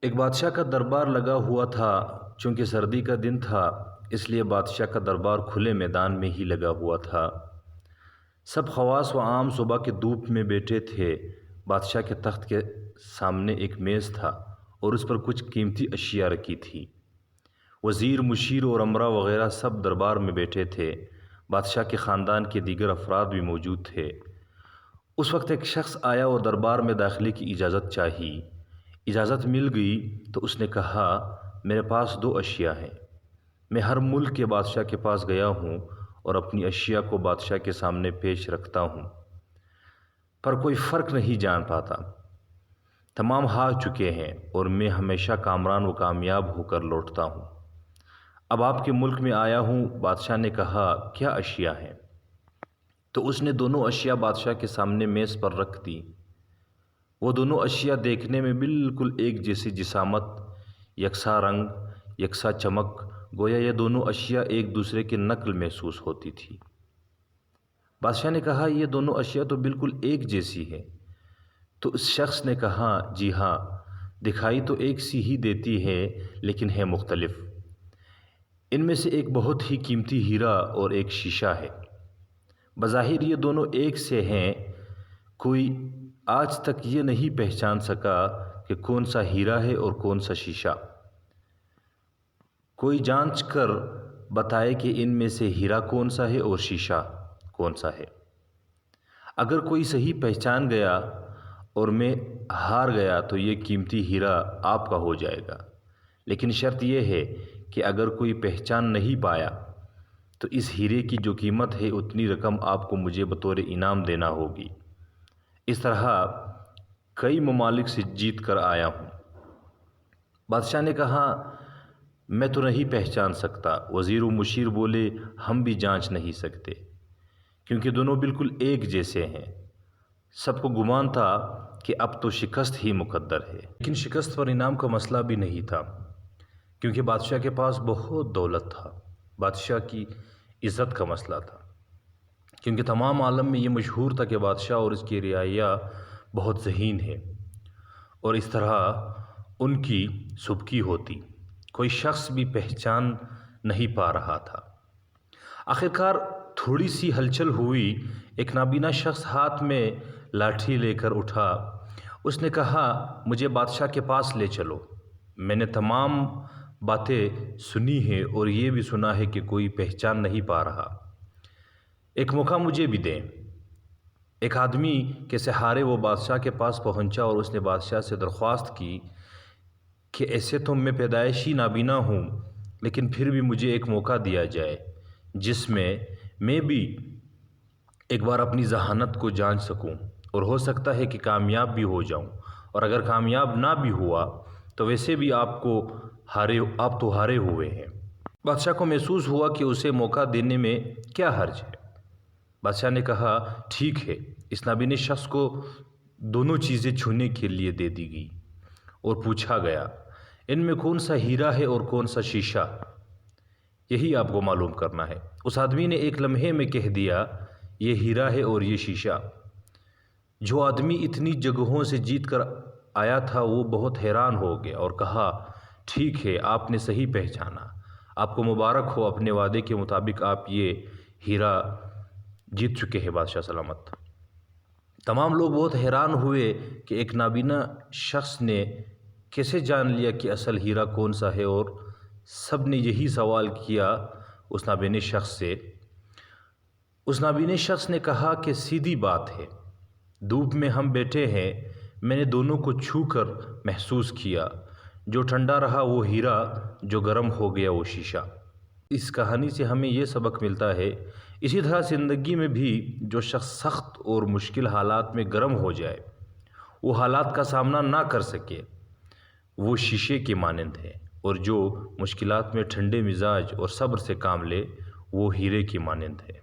ایک بادشاہ کا دربار لگا ہوا تھا۔ چونکہ سردی کا دن تھا اس لیے بادشاہ کا دربار کھلے میدان میں ہی لگا ہوا تھا۔ سب خواص و عام صبح کے دھوپ میں بیٹھے تھے۔ بادشاہ کے تخت کے سامنے ایک میز تھا اور اس پر کچھ قیمتی اشیاء رکھی تھی۔ وزیر، مشیر اور امراء وغیرہ سب دربار میں بیٹھے تھے۔ بادشاہ کے خاندان کے دیگر افراد بھی موجود تھے۔ اس وقت ایک شخص آیا اور دربار میں داخلے کی اجازت چاہی۔ اجازت مل گئی تو اس نے کہا، میرے پاس 2 اشیاء ہیں۔ میں ہر ملک کے بادشاہ کے پاس گیا ہوں اور اپنی اشیاء کو بادشاہ کے سامنے پیش رکھتا ہوں، پر کوئی فرق نہیں جان پاتا۔ تمام ہار چکے ہیں اور میں ہمیشہ کامران و کامیاب ہو کر لوٹتا ہوں۔ اب آپ کے ملک میں آیا ہوں۔ بادشاہ نے کہا، کیا اشیاء ہیں؟ تو اس نے دونوں اشیاء بادشاہ کے سامنے میز پر رکھ دی۔ وہ دونوں اشیاء دیکھنے میں بالکل ایک جیسی جسامت، یکساں رنگ، یکساں چمک، گویا یہ دونوں اشیاء ایک دوسرے کی نقل محسوس ہوتی تھی۔ بادشاہ نے کہا، یہ دونوں اشیاء تو بالکل ایک جیسی ہے۔ تو اس شخص نے کہا، جی ہاں، دکھائی تو ایک سی ہی دیتی ہے لیکن ہے مختلف۔ ان میں سے ایک بہت ہی قیمتی ہیرا اور ایک شیشہ ہے۔ بظاہر یہ دونوں ایک سے ہیں، کوئی آج تک یہ نہیں پہچان سکا کہ کون سا ہیرا ہے اور کون سا شیشہ۔ کوئی جانچ کر بتائے کہ ان میں سے ہیرا کون سا ہے اور شیشہ کون سا ہے۔ اگر کوئی صحیح پہچان گیا اور میں ہار گیا تو یہ قیمتی ہیرا آپ کا ہو جائے گا، لیکن شرط یہ ہے کہ اگر کوئی پہچان نہیں پایا تو اس ہیرے کی جو قیمت ہے اتنی رقم آپ کو مجھے بطور انعام دینا ہوگی۔ اس طرح کئی ممالک سے جیت کر آیا ہوں۔ بادشاہ نے کہا، میں تو نہیں پہچان سکتا۔ وزیر و مشیر بولے، ہم بھی جانچ نہیں سکتے کیونکہ دونوں بالکل ایک جیسے ہیں۔ سب کو گمان تھا کہ اب تو شکست ہی مقدر ہے، لیکن شکست پر انعام کا مسئلہ بھی نہیں تھا کیونکہ بادشاہ کے پاس بہت دولت تھا۔ بادشاہ کی عزت کا مسئلہ تھا کیونکہ تمام عالم میں یہ مشہور تھا کہ بادشاہ اور اس کی رعایا بہت ذہین ہے، اور اس طرح ان کی سبکی ہوتی۔ کوئی شخص بھی پہچان نہیں پا رہا تھا۔ آخرکار تھوڑی سی ہلچل ہوئی۔ ایک نابینا شخص ہاتھ میں لاٹھی لے کر اٹھا۔ اس نے کہا، مجھے بادشاہ کے پاس لے چلو۔ میں نے تمام باتیں سنی ہیں اور یہ بھی سنا ہے کہ کوئی پہچان نہیں پا رہا۔ ایک موقع مجھے بھی دیں۔ ایک آدمی کے سہارے وہ بادشاہ کے پاس پہنچا اور اس نے بادشاہ سے درخواست کی کہ ایسے تو میں پیدائشی نابینا ہوں، لیکن پھر بھی مجھے ایک موقع دیا جائے جس میں بھی ایک بار اپنی ذہانت کو جانچ سکوں، اور ہو سکتا ہے کہ کامیاب بھی ہو جاؤں، اور اگر کامیاب نہ بھی ہوا تو ویسے بھی آپ تو ہارے ہوئے ہیں۔ بادشاہ کو محسوس ہوا کہ اسے موقع دینے میں کیا حرج ہے۔ بادشاہ نے کہا، ٹھیک ہے۔ اس نابینا شخص کو دونوں چیزیں چھونے کے لیے دے دی گئی اور پوچھا گیا، ان میں کون سا ہیرا ہے اور کون سا شیشہ؟ یہی آپ کو معلوم کرنا ہے۔ اس آدمی نے ایک لمحے میں کہہ دیا، یہ ہیرا ہے اور یہ شیشہ۔ جو آدمی اتنی جگہوں سے جیت کر آیا تھا وہ بہت حیران ہو گیا اور کہا، ٹھیک ہے، آپ نے صحیح پہچانا، آپ کو مبارک ہو، اپنے وعدے کے مطابق آپ یہ ہیرا جیت چکے ہیں، بادشاہ سلامت۔ تمام لوگ بہت حیران ہوئے کہ ایک نابینا شخص نے کیسے جان لیا کہ اصل ہیرا کون سا ہے، اور سب نے یہی سوال کیا اس نابینا شخص سے۔ اس نابینا شخص نے کہا کہ سیدھی بات ہے، دھوپ میں ہم بیٹھے ہیں، میں نے دونوں کو چھو کر محسوس کیا، جو ٹھنڈا رہا وہ ہیرا، جو گرم ہو گیا وہ شیشہ۔ اس کہانی سے ہمیں یہ سبق ملتا ہے، اسی طرح زندگی میں بھی جو شخص سخت اور مشکل حالات میں گرم ہو جائے، وہ حالات کا سامنا نہ کر سکے، وہ شیشے کے مانند ہے، اور جو مشکلات میں ٹھنڈے مزاج اور صبر سے کام لے، وہ ہیرے کی مانند ہے۔